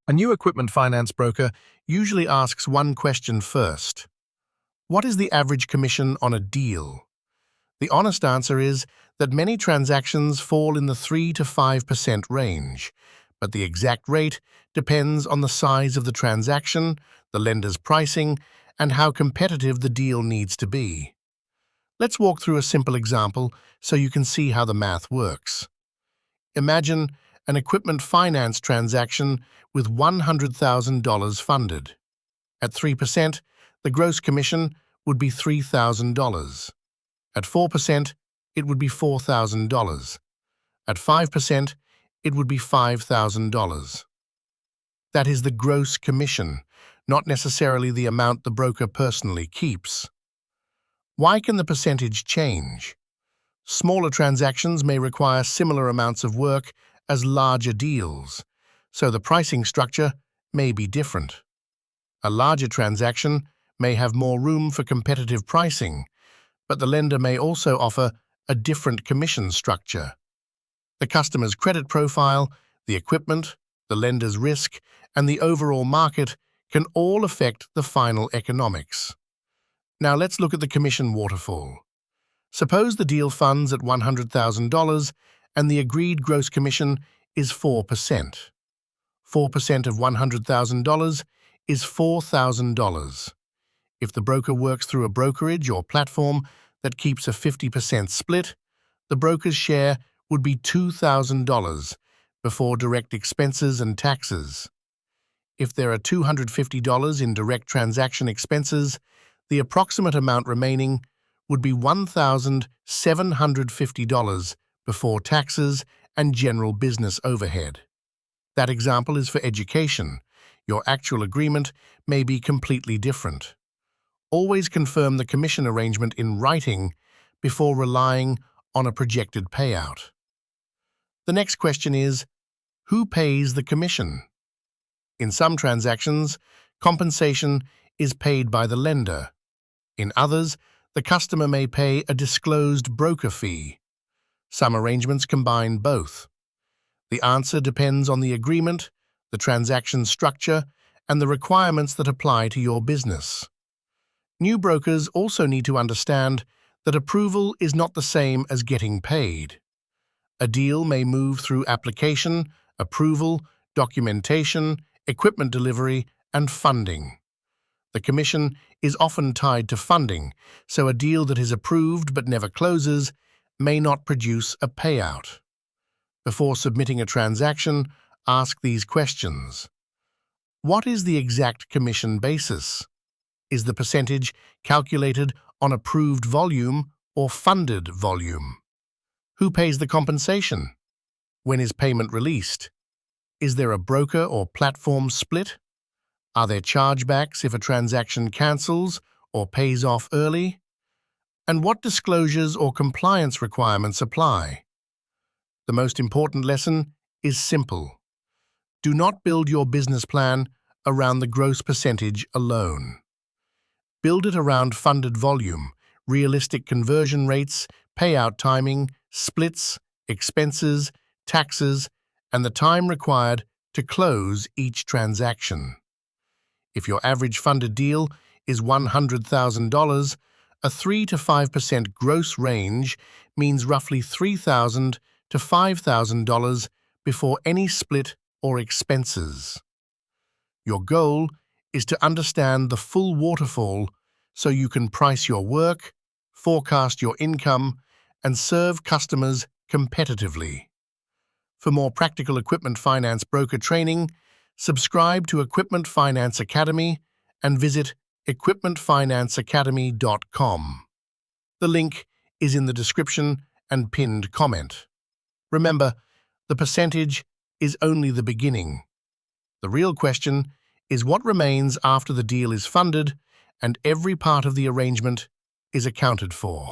A new equipment finance broker usually asks one question first. What is the average commission on a deal? The honest answer is that many transactions fall in the 3 to 5% range, but the exact rate depends on the size of the transaction, the lender's pricing, and how competitive the deal needs to be. Let's walk through a simple example so you can see how the math works. Imagine an equipment finance transaction with $100,000 funded. At 3%, the gross commission would be $3,000. At 4%, it would be $4,000. At 5%, it would be $5,000. That is the gross commission, not necessarily the amount the broker personally keeps. Why can the percentage change? Smaller transactions may require similar amounts of work as larger deals, so the pricing structure may be different. A larger transaction may have more room for competitive pricing, but the lender may also offer a different commission structure. The customer's credit profile, the equipment, the lender's risk, and the overall market can all affect the final economics. Now let's look at the commission waterfall. Suppose the deal funds at $100,000 and the agreed gross commission is 4%. 4% of $100,000 is $4,000. If the broker works through a brokerage or platform that keeps a 50% split, the broker's share would be $2,000 before direct expenses and taxes. If there are $250 in direct transaction expenses, the approximate amount remaining would be $1,750 before taxes and general business overhead. That example is for education. Your actual agreement may be completely different. Always confirm the commission arrangement in writing before relying on a projected payout. The next question is, who pays the commission? In some transactions, compensation is paid by the lender. In others, the customer may pay a disclosed broker fee. Some arrangements combine both. The answer depends on the agreement, the transaction structure, and the requirements that apply to your business. New brokers also need to understand that approval is not the same as getting paid. A deal may move through application, approval, documentation, equipment delivery, and funding. The commission is often tied to funding, so a deal that is approved but never closes may not produce a payout. Before submitting a transaction, ask these questions. What is the exact commission basis? Is the percentage calculated on approved volume or funded volume? Who pays the compensation? When is payment released? Is there a broker or platform split? Are there chargebacks if a transaction cancels or pays off early? And what disclosures or compliance requirements apply? The most important lesson is simple. Do not build your business plan around the gross percentage alone. Build it around funded volume, realistic conversion rates, payout timing, splits, expenses, taxes, and the time required to close each transaction. If your average funded deal is $100,000, a 3 to 5% gross range means roughly $3,000 to $5,000 before any split or expenses. Your goal is to understand the full waterfall so you can price your work, forecast your income, and serve customers competitively. For more practical equipment finance broker training, subscribe to Equipment Finance Academy and visit equipmentfinanceacademy.com. The link is in the description and pinned comment. Remember, the percentage is only the beginning. The real question is what remains after the deal is funded and every part of the arrangement is accounted for.